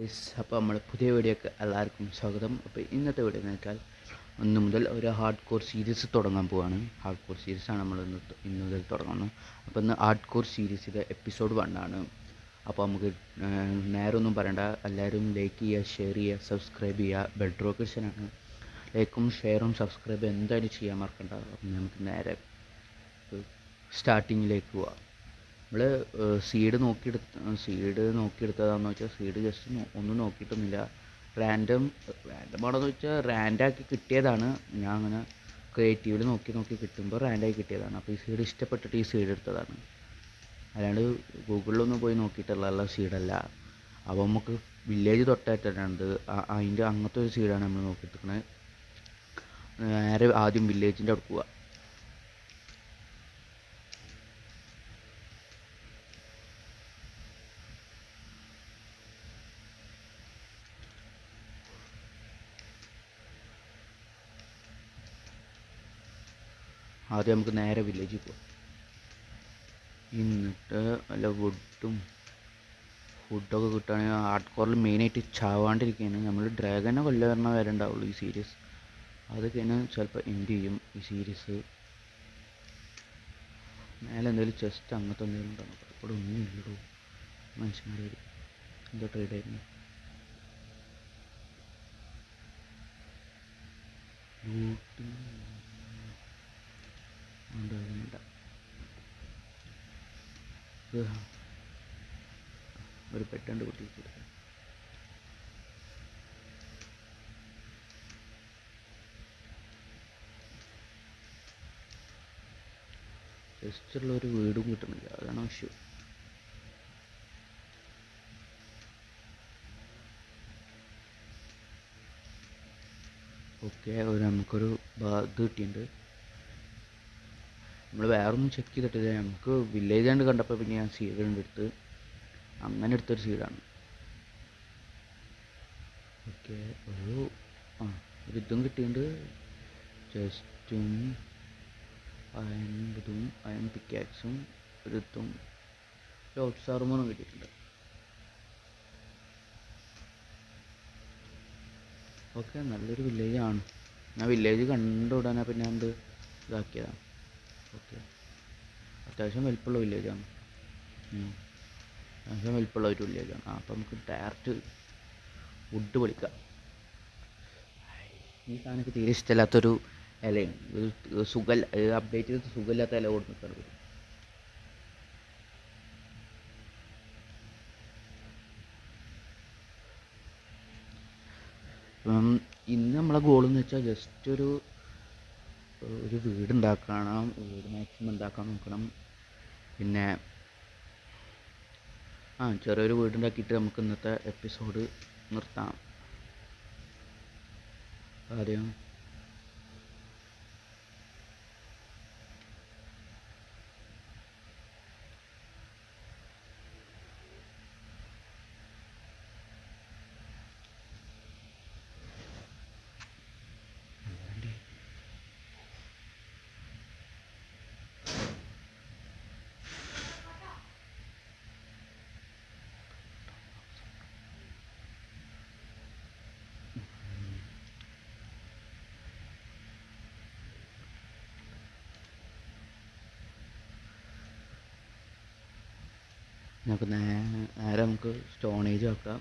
അപ്പോൾ നമ്മൾ പുതിയ വീഡിയോക്ക് എല്ലാവർക്കും സ്വാഗതം. അപ്പോൾ ഇന്നത്തെ വീഡിയോ എന്ന് വെച്ചാൽ 1 മുതൽ ഒരു ഹാർഡ് കോർ സീരീസ് തുടങ്ങാൻ പോവാണ്. ഹാർഡ് കോർ സീരീസാണ് നമ്മൾ ഇന്ന് മുതൽ തുടങ്ങുന്നത്. അപ്പോൾ ഇന്ന് ഹാർഡ് കോർ സീരീസിലെ എപ്പിസോഡ് 1 ആണ്. അപ്പോൾ നമുക്ക് നേരെ ഒന്നും പറയണ്ട, എല്ലാവരും ലൈക്ക് ചെയ്യുക, ഷെയർ ചെയ്യുക, സബ്സ്ക്രൈബ് ചെയ്യുക. ബെൽ റോക്കേഷനാണ്. ലൈക്കും ഷെയറും സബ്സ്ക്രൈബും എന്തായാലും ചെയ്യാൻ മറക്കണ്ട. അപ്പം നമുക്ക് നേരെ സ്റ്റാർട്ടിങ്ങിലേക്ക് പോവാം. നമ്മൾ സീഡ് നോക്കിയെടുത്തതാണെന്ന് വെച്ചാൽ സീഡ് ജസ്റ്റ് ഒന്നും നോക്കിയിട്ടൊന്നുമില്ല. റാൻഡമാണെന്ന് വെച്ചാൽ റാൻഡാക്കി കിട്ടിയതാണ്. ഞാൻ അങ്ങനെ ക്രിയേറ്റീവിൽ നോക്കി കിട്ടുമ്പോൾ റാൻഡായി കിട്ടിയതാണ്. അപ്പോൾ ഈ സീഡ് ഇഷ്ടപ്പെട്ടിട്ട് ഈ സീഡ് എടുത്തതാണ്. അല്ലാണ്ട് ഗൂഗിളിലൊന്നും പോയി നോക്കിയിട്ടുള്ള സീഡല്ല. അപ്പോൾ നമുക്ക് വില്ലേജ് തൊട്ടായിട്ടുണ്ട്. അതിൻ്റെ അങ്ങനത്തെ ഒരു സീഡാണ് നമ്മൾ നോക്കിയെടുക്കുന്നത്. നേരെ ആദ്യം വില്ലേജിൻ്റെ അവിടെ പോവുക. ആദ്യം നമുക്ക് നേരെ വില്ലേജിൽ പോവാം. എന്നിട്ട് വല്ല ഫുഡൊക്കെ കിട്ടുകയാണെങ്കിൽ ഹാർഡ് കോറിൽ മെയിനായിട്ട് ചാവാണ്ടിരിക്കുകയാണ്. നമ്മൾ ഡ്രാഗനെ കൊല്ലവരണ വരെ ഉണ്ടാവുള്ളൂ ഈ സീരീസ്. അത് കഴിഞ്ഞ് ചിലപ്പോൾ എൻഡ് ചെയ്യും ഈ സീരീസ്. മേലെ എന്തെങ്കിലും ചെസ്റ്റ് അങ്ങനത്തെ എന്തെങ്കിലും ഉണ്ടാകും. ഇവിടെ ഒന്നും ഇല്ലടോ. മനുഷ്യന്മാർ എന്തോ ട്രേഡ് ആയിരുന്നു. ഒരു പെട്ടുണ്ട് കുട്ടിക്ക്. ജസ്റ്റുള്ള ഒരു വീടും കിട്ടുന്നില്ല, അതാണ് ഇഷ്യൂ. ഓക്കെ, നമുക്കൊരു ഇത് കിട്ടിയിട്ടുണ്ട്. നമ്മൾ വേറെ ഒന്നും ചെക്ക് ചെയ്തിട്ടില്ല. നമുക്ക് വില്ലേജ് ആണ്ട് കണ്ടപ്പോൾ പിന്നെ ഞാൻ സീഡ് എടുത്ത് അങ്ങനെ എടുത്തൊരു സീഡാണ്. ഓക്കെ, ഒരു ഇതും കിട്ടിയിട്ടുണ്ട്. ജസ്റ്റും അയൺ പിക്കാക്സും ഒരിതും ലോട്ട്സ് ആർമറും കിട്ടിയിട്ടുണ്ട്. ഓക്കെ, നല്ലൊരു വില്ലേജാണ്. ഞാൻ വില്ലേജ് കണ്ട ഉടനെ പിന്നെ എന്ത് ഇതാക്കിയതാണ്. ഓക്കെ, അത്യാവശ്യം വലിപ്പമുള്ള വില്ലേജാണ്. അത്യാവശ്യം വലിപ്പമുള്ള ഒരു വില്ലേജാണ്. അപ്പോൾ നമുക്ക് ഡയറക്റ്റ് വുഡ് പൊളിക്കാം. ഈ സാധനമൊക്കെ തീരെ ഇഷ്ടമില്ലാത്തൊരു ഇലയാണ്. ഒരു അപ്ഡേറ്റ് ചെയ്ത് സുഖമില്ലാത്ത ഇല കൊടുക്കുന്നത്. ഇന്ന് നമ്മളെ ഗോളെന്ന് വെച്ചാൽ ജസ്റ്റ് ഒരു വീട് ഉണ്ടാക്കണം. വീട് മാക്സിമം ഉണ്ടാക്കാൻ നോക്കണം. പിന്നെ ചെറിയൊരു വീടുണ്ടാക്കിയിട്ട് നമുക്ക് ഇന്നത്തെ എപ്പിസോഡ് നിർത്താം. ആദ്യം നേരെ നമുക്ക് സ്റ്റോണേജ് ആക്കാം.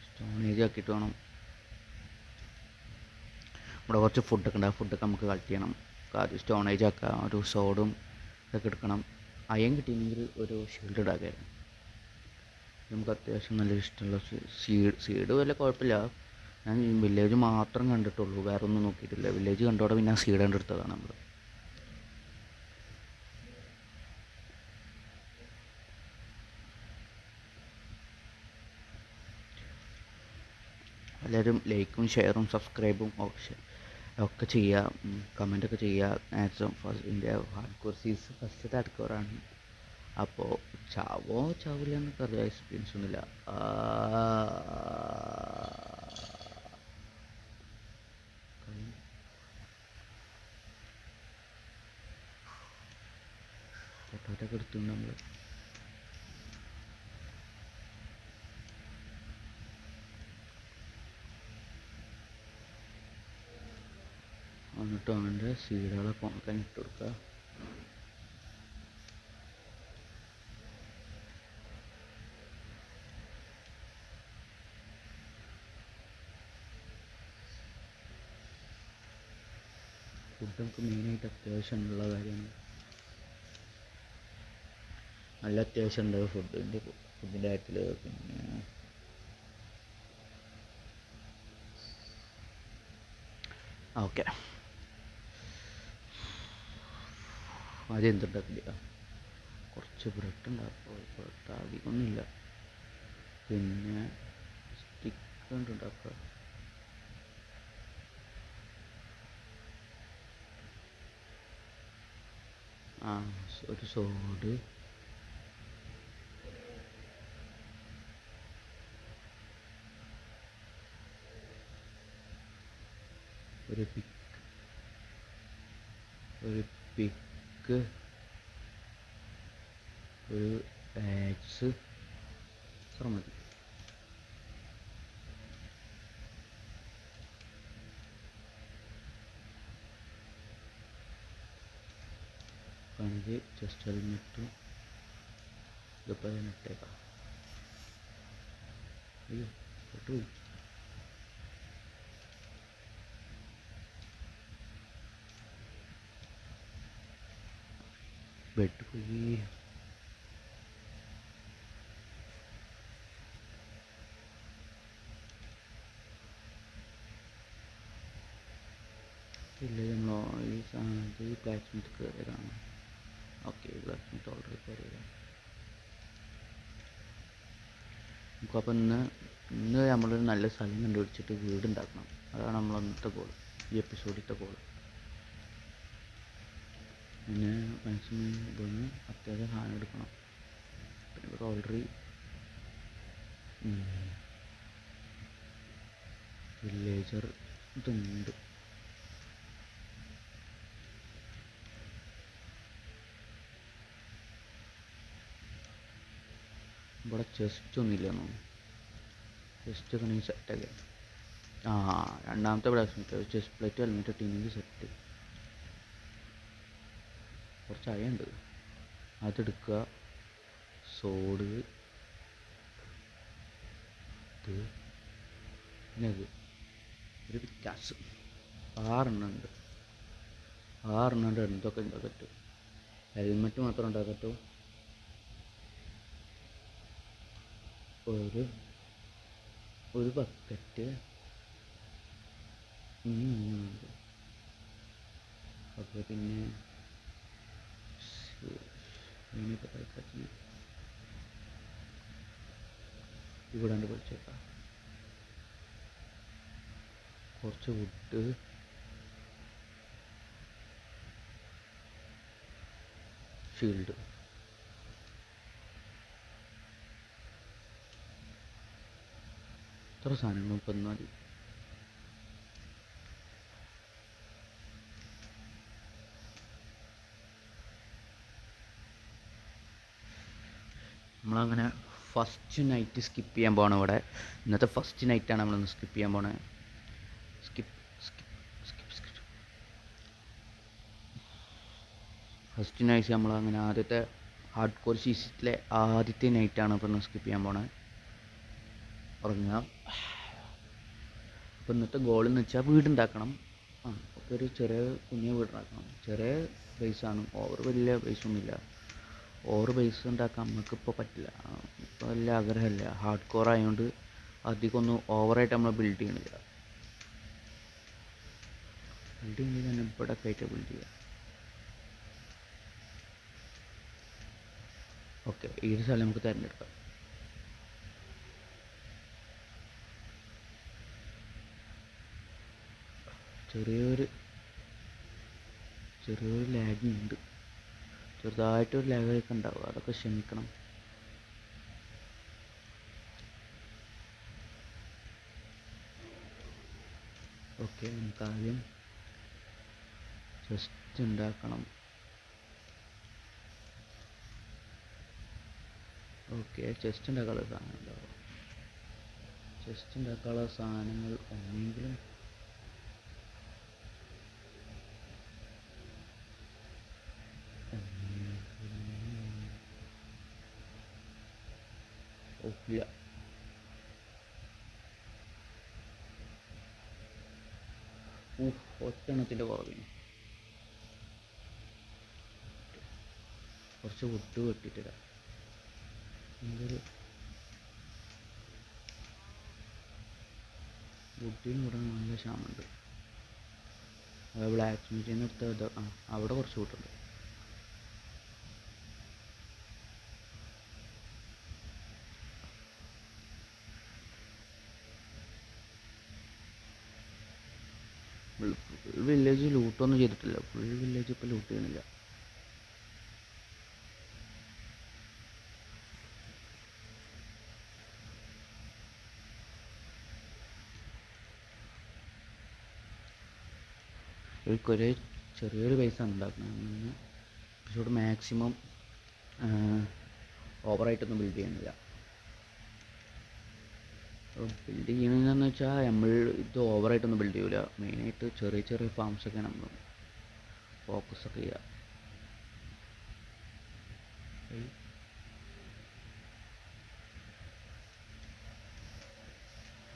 സ്റ്റോണേജ് ആക്കിയിട്ട് വേണം. ഇവിടെ കുറച്ച് ഫുഡൊക്കെ ഉണ്ട്. ആ ഫുഡൊക്കെ നമുക്ക് കളക്ട് ചെയ്യണം. ആദ്യം സ്റ്റോണേജ് ആക്കാം. ഒരു സോഡും ഇതൊക്കെ എടുക്കണം. അയൺ കിട്ടിയെങ്കിൽ ഒരു ഷീൽഡ് ഇടാക്കായിരുന്നു. നമുക്ക് അത്യാവശ്യം നല്ല ഇഷ്ടമുള്ള സീഡ് വല്ല കുഴപ്പമില്ല. ഞാൻ വില്ലേജ് മാത്രം കണ്ടിട്ടുള്ളൂ, വേറെ ഒന്നും നോക്കിയിട്ടില്ല. വില്ലേജ് കണ്ടോടെ പിന്നെ സീഡ് കണ്ടെടുത്തതാണ് നമ്മൾ. എല്ലാവരും ലൈക്കും ഷെയറും സബ്സ്ക്രൈബും ഒക്കെ ചെയ്യുക. കമൻറ്റൊക്കെ ചെയ്യുക. ഇന്ത്യ ഹാർഡ് കോർ സീരീസ് ഫസ്റ്റത്തെ ഹാർഡ് കോറാണ്. അപ്പോൾ ചാവില്ല എന്നൊക്കെ അറിയാം. എക്സ്പീരിയൻസ് ഒന്നുമില്ല. പൊട്ടാറ്റൊക്കെ എടുത്തുകൊണ്ട് നമ്മൾ എന്നിട്ട് അവൻ്റെ സീഡുകളൊക്കെ ഉണക്കാൻ ഇട്ട് കൊടുക്കുക. ഫുഡ് നമുക്ക് മെയിനായിട്ട് അത്യാവശ്യമുള്ള കാര്യമാണ്. നല്ല അത്യാവശ്യമുണ്ട് ഫുഡിൻ്റെ കാര്യത്തിൽ. പിന്നെ ഓക്കെ, ആദ്യം എന്തുണ്ടാക്കില്ല, കുറച്ച് ബ്രെഡ് ഉണ്ടാക്കുക. ബ്രെഡ് അധികമൊന്നുമില്ല. പിന്നെ സ്റ്റിക്ക് കൊണ്ടുണ്ടാക്കുക. ഒരു സോഡ്, ഒരു പിക്ക്, ഒരു ആക്സ് ഇത്ര മതി. പണിത് ജസ്റ്റ് അതിനിട്ട് ഇതിപ്പോൾ അതിനിട്ടേക്കാം. അയ്യോ പൊട്ടുപോയി. ബെഡ് പോയി. ഇല്ല, നമ്മൾ ഈ സാധനത്തിൽ ബ്ലാക്ക് സ്മിത്ത് കയറിയതാണ്. ഓക്കെ, ബ്ലാക്ക് സ്മിത്ത് ഓൾറെഡി കയറിയതാണ്. നമുക്കപ്പോൾ ഇന്ന് നമ്മളൊരു നല്ല സ്ഥലം കണ്ടുപിടിച്ചിട്ട് വീടുണ്ടാക്കണം. അതാണ് നമ്മൾ അന്നത്തെ ഗോൾ, ഈ എപ്പിസോഡിലത്തെ ഗോൾ. പിന്നെ മാക്സിമം ഇതൊന്ന് അത്യാവശ്യം സാധനം എടുക്കണം. പിന്നെ ഇവിടെ ഓൾറെഡി വില്ലേജർ ഇതുണ്ട്. ഇവിടെ ചെസ്റ്റ് ഒന്നുമില്ല തോന്നുന്നു. ചെസ്റ്റ് ഒക്കെ ഉണ്ടെങ്കിൽ സെറ്റൊക്കെ. രണ്ടാമത്തെ blacksmith chest plate helmet ഇട്ടില്ലെങ്കിൽ സെറ്റ്. കുറച്ച് അയുണ്ട്, അതെടുക്കുക. സോഡ്, ഇത്, പിന്നെ ഇത് ഒരു പിക്കാസ്. 6 ഉണ്ട്. എന്തൊക്കെ ഉണ്ടാക്കട്ടെ. ഹെൽമെറ്റ് മാത്രം ഉണ്ടാക്കട്ടോ. ഒരു ബക്കറ്റ്. ഉണ്ട്. ഓക്കെ, പിന്നെ ഇവിടെ പൊളിച്ചേക്കാം. കുറച്ച് വുഡ്, ഷീൽഡ്. ഇത്ര സാധനങ്ങൾ ഇപ്പം മതി. നമ്മളങ്ങനെ ഫസ്റ്റ് നൈറ്റ് സ്കിപ്പ് ചെയ്യാൻ പോകണം. ഇവിടെ ഇന്നത്തെ ഫസ്റ്റ് നൈറ്റാണ് നമ്മളൊന്ന് സ്കിപ്പ് ചെയ്യാൻ പോണത്. ഫസ്റ്റ് നൈറ്റ് നമ്മളങ്ങനെ ആദ്യത്തെ ഹാർഡ് കോർ സീരീസിലെ ആദ്യത്തെ നൈറ്റാണ് ഇപ്പോൾ ഒന്ന് സ്കിപ്പ് ചെയ്യാൻ പോണത്. ഉറങ്ങാം. അപ്പോൾ ഇന്നത്തെ ഗോൾ എന്ന് വെച്ചാൽ വീടുണ്ടാക്കണം. ഒക്കെ ഒരു ചെറിയ കുഞ്ഞു വീടുണ്ടാക്കണം. ചെറിയ ബേസാണ്, ഓവർ വലിയ ബേസൊന്നുമില്ല. ഓവർ ബേസ് ഉണ്ടാക്കാൻ നമുക്കിപ്പോൾ പറ്റില്ല. ഇപ്പോൾ വലിയ ആഗ്രഹമില്ല. ഹാർഡ് കോർ ആയതുകൊണ്ട് അധികം ഒന്നും ഓവറായിട്ട് നമ്മൾ ബിൽഡ് ചെയ്യണില്ല. തന്നെ ഇവിടെ കയറ്റി ബിൽഡ് ചെയ്യുക. ഓക്കെ, ഈ ഒരു സ്ഥലം നമുക്ക് തിരഞ്ഞെടുക്കാം. ചെറിയൊരു ലാഗിങ് ഉണ്ട്. ചെറുതായിട്ടൊരു ലാഗൊക്കെ ഉണ്ടാവും, അതൊക്കെ ക്ഷമിക്കണം. ഓക്കെ, നമുക്ക് ആദ്യം ചെസ്റ്റ് ഉണ്ടാക്കണം. ഓക്കെ, ചെസ്റ്റ് ഉണ്ടാക്കാനുള്ള സാധനം ഉണ്ടാവും. ചെസ്റ്റ് ഉണ്ടാക്കാനുള്ള സാധനങ്ങൾ ഒന്നെങ്കിലും ഓ ഇല്ല, ഒറ്റെണ്ണത്തിൻ്റെ കുറവിന് കുറച്ച് വുഡ് വെട്ടിയിട്ടില്ല. എന്തൊരു വുഡിന് ഇവിടെ നല്ല ക്ഷാമമുണ്ട്. അത് ബ്ലാക്ക് സ്മിത്തിൽ നിന്ന് എടുത്ത അവിടെ കുറച്ച് വുഡുണ്ട്. ഫുൾ വില്ലേജ് ലൂട്ടൊന്നും ചെയ്തിട്ടില്ല. ഫുൾ വില്ലേജ് ഇപ്പോൾ ലൂട്ട് ചെയ്യണില്ല. ഒരു ചെറിയൊരു പൈസ ഉണ്ടാക്കണം. എപ്പിസോഡ് മാക്സിമം ഓവറായിട്ടൊന്നും ബിൽഡ് ചെയ്യുന്നില്ല. ബിൽഡ് ചെയ്യണമെന്ന് വെച്ചാൽ നമ്മൾ ഇത് ഓവറായിട്ടൊന്നും ബിൽഡ് ചെയ്യില്ല. മെയിനായിട്ട് ചെറിയ ചെറിയ ഫാംസൊക്കെ നമ്മൾ ഫോക്കസൊക്കെ ചെയ്യുക.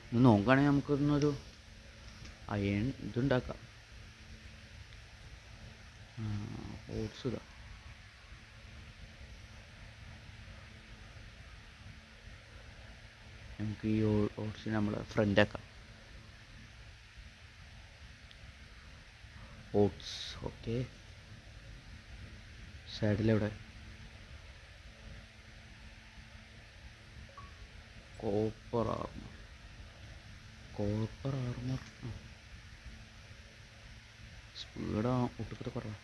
ഇത് നോക്കുകയാണെങ്കിൽ നമുക്കൊന്നൊരു അയൺ ഇതുണ്ടാക്കാം. ഓട്സ് ഇതാ, നമുക്ക് ഈ ഓട്സിന് നമ്മൾ ഫ്രണ്ടാക്കാം. Oats okay. സൈഡിലെവിടെ കോപ്പർ ആർമർ, സ്പീഡ് ഒട്ടുക്കത്തെ കുറവാണ്.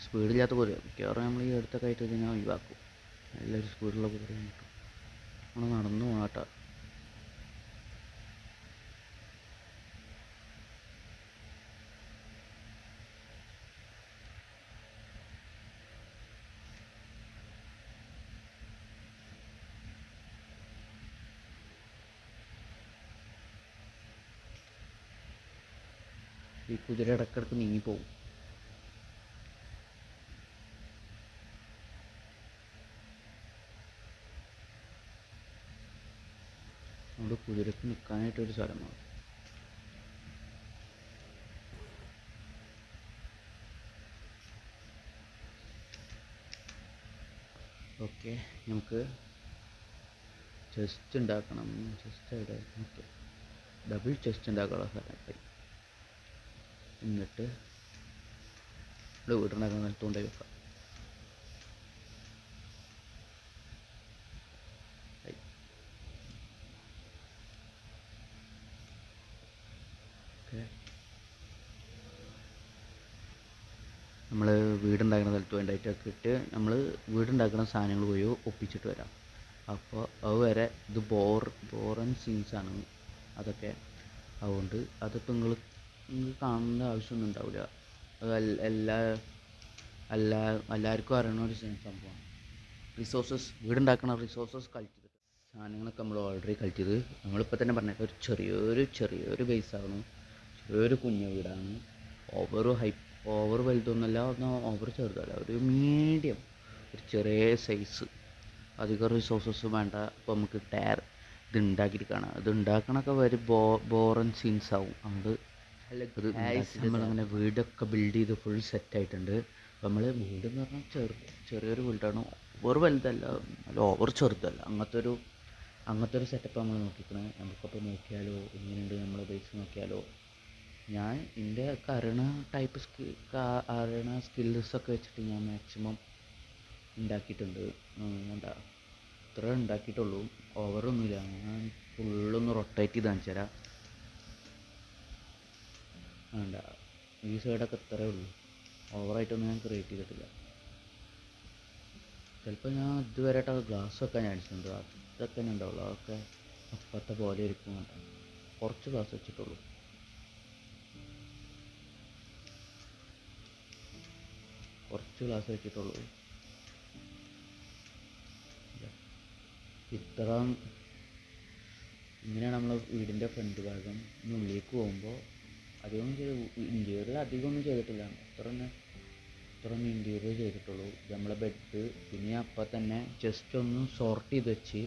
സ്പീഡില്ലാത്ത കുതിര മിക്കവാറും നമ്മൾ ഈ അടുത്തൊക്കെ ആയിട്ട് ഇതിനെ ഒഴിവാക്കും. നല്ലൊരു സ്പീഡുള്ള കുതിര കിട്ടും. നമ്മൾ നടന്നു പോകട്ടോ. ഈ കുതിര ഇടക്കിടക്ക് നീങ്ങിപ്പോവും. നമ്മുടെ കുതിരക്ക് നിൽക്കാനായിട്ടൊരു സ്ഥലം വേണം. ഓക്കെ, നമുക്ക് ചെസ്റ്റ് ഉണ്ടാക്കണം. ചെസ്റ്റ് അവിടെ ഓക്കെ, ഡബിൾ ചെസ്റ്റ് ഉണ്ടാക്കാനുള്ള സ്ഥലമായി. എന്നിട്ട് ഇവിടെ വീടുണ്ടാക്കുന്ന നിലത്തുകൊണ്ടേ വെക്കാം. നമ്മൾ വീടുണ്ടാക്കുന്ന സ്ഥലത്ത് വേണ്ടായിട്ടൊക്കെ ഇട്ട് നമ്മൾ വീടുണ്ടാക്കുന്ന സാധനങ്ങൾ പോയി ഒപ്പിച്ചിട്ട് വരാം. അപ്പോൾ അത് വരെ ഇത് ബോറൻ സീൻസാണ് അതൊക്കെ. അതുകൊണ്ട് അതിപ്പോൾ നിങ്ങൾക്ക് കാണേണ്ട ആവശ്യമൊന്നും ഉണ്ടാവില്ല. അത് എല്ലാവർക്കും അറിയണ ഒരു സംഭവമാണ്. വീടുണ്ടാക്കുന്ന റിസോഴ്സസ് കളക്ട് ചെയ്തിട്ട് സാധനങ്ങളൊക്കെ നമ്മൾ ഓൾറെഡി കളക്ട് ചെയ്ത് നമ്മളിപ്പോൾ തന്നെ പറഞ്ഞിട്ട് ഒരു ചെറിയൊരു ബേസാണ്. ചെറിയൊരു കുഞ്ഞു വീടാണ്. ഓവർ വലുതൊന്നുമല്ല, എന്നാൽ ഓവർ ചെറുതല്ല, ഒരു മീഡിയം, ഒരു ചെറിയ സൈസ്. അധികം റിസോഴ്സസ് വേണ്ട. അപ്പോൾ നമുക്ക് ഇത് ഉണ്ടാക്കിയിരിക്കുകയാണ്. ഇത് ഉണ്ടാക്കണമൊക്കെ ബോറൻ സീൻസ് ആവും. അതുകൊണ്ട് നമ്മളിങ്ങനെ വീടൊക്കെ ബിൽഡ് ചെയ്ത് ഫുൾ സെറ്റായിട്ടുണ്ട്. അപ്പോൾ നമ്മൾ വീടെന്ന് പറഞ്ഞാൽ ചെറിയൊരു വീടാണ്. ഓവർ വലുതല്ല, അല്ല ഓവർ ചെറുതല്ല, അങ്ങനത്തെ ഒരു സെറ്റപ്പ് നമ്മൾ നോക്കിക്കണേ. നമുക്കപ്പോൾ നോക്കിയാലോ എങ്ങനെയുണ്ട് നമ്മളെ ബേസ് നോക്കിയാലോ. ഞാൻ എൻ്റെ അറിയണ സ്കിൽസൊക്കെ വെച്ചിട്ട് ഞാൻ മാക്സിമം ഉണ്ടാക്കിയിട്ടുണ്ട്. എന്താ ഇത്ര ഉണ്ടാക്കിയിട്ടുള്ളൂ, ഓവറൊന്നുമില്ല. ഞാൻ ഫുള്ളൊന്ന് റൊട്ടേറ്റ് ചെയ്ത് കാണിച്ചു തരാം. വേണ്ട, ഈ സൈഡൊക്കെ ഇത്രയേ ഉള്ളൂ. ഓവറായിട്ടൊന്നും ഞാൻ ക്രിയേറ്റ് ചെയ്തിട്ടില്ല. ചിലപ്പോൾ ഞാൻ ഇതുവരെയായിട്ടൊക്കെ ഗ്ലാസ് വെക്കാൻ ചാൻസുണ്ട്. അതൊക്കെ തന്നെ ഉണ്ടാവുള്ളൂ. അതൊക്കെ അപ്പത്തെ പോലെ ഇരിക്കും. കുറച്ച് ഗ്ലാസ് വെച്ചിട്ടുള്ളൂ. ഇങ്ങനെയാണ് നമ്മൾ വീടിൻ്റെ ഫ്രണ്ട് ഭാഗം. ഉള്ളിലേക്ക് പോകുമ്പോൾ അധികമൊന്നും അധികമൊന്നും ചെയ്തിട്ടില്ല. അത്ര തന്നെ മാത്രം ഇൻറ്റീരിയർ ചെയ്തിട്ടുള്ളൂ. ഇത് നമ്മളെ ബെഡ്. പിന്നെ അപ്പം തന്നെ ജസ്റ്റ് ഒന്ന് സോർട്ട് ചെയ്ത് വെച്ച്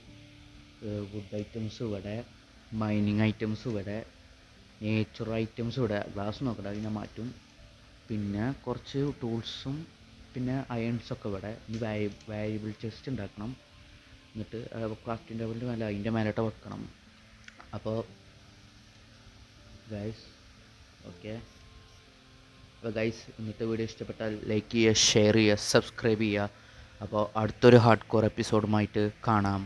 വുഡ് ഐറ്റംസ് ഇവിടെ, മൈനിങ് ഐറ്റംസ് ഇവിടെ, നേച്ചർ ഐറ്റംസ് ഇവിടെ. ഗ്ലാസ് നോക്കട്ടെ, അതിനെ മാറ്റും. പിന്നെ കുറച്ച് ടൂൾസും പിന്നെ അയൺസൊക്കെ ഇവിടെ. ഇനി വാരിയബിൾ ചെസ്റ്റ് ഉണ്ടാക്കണം. എന്നിട്ട് ക്രാഫ്റ്റിംഗ് ടേബിളിൻ്റെ മേലെ അതിൻ്റെ മേലോട്ട് വെക്കണം. അപ്പോൾ ഗൈസ് ഓക്കെ. അപ്പോൾ ഗൈസ് ഇന്നത്തെ വീഡിയോ ഇഷ്ടപ്പെട്ടാൽ ലൈക്ക് ചെയ്യുക, ഷെയർ ചെയ്യുക, സബ്സ്ക്രൈബ് ചെയ്യുക. അപ്പോൾ അടുത്തൊരു ഹാർഡ് കോർ എപ്പിസോഡുമായിട്ട് കാണാം.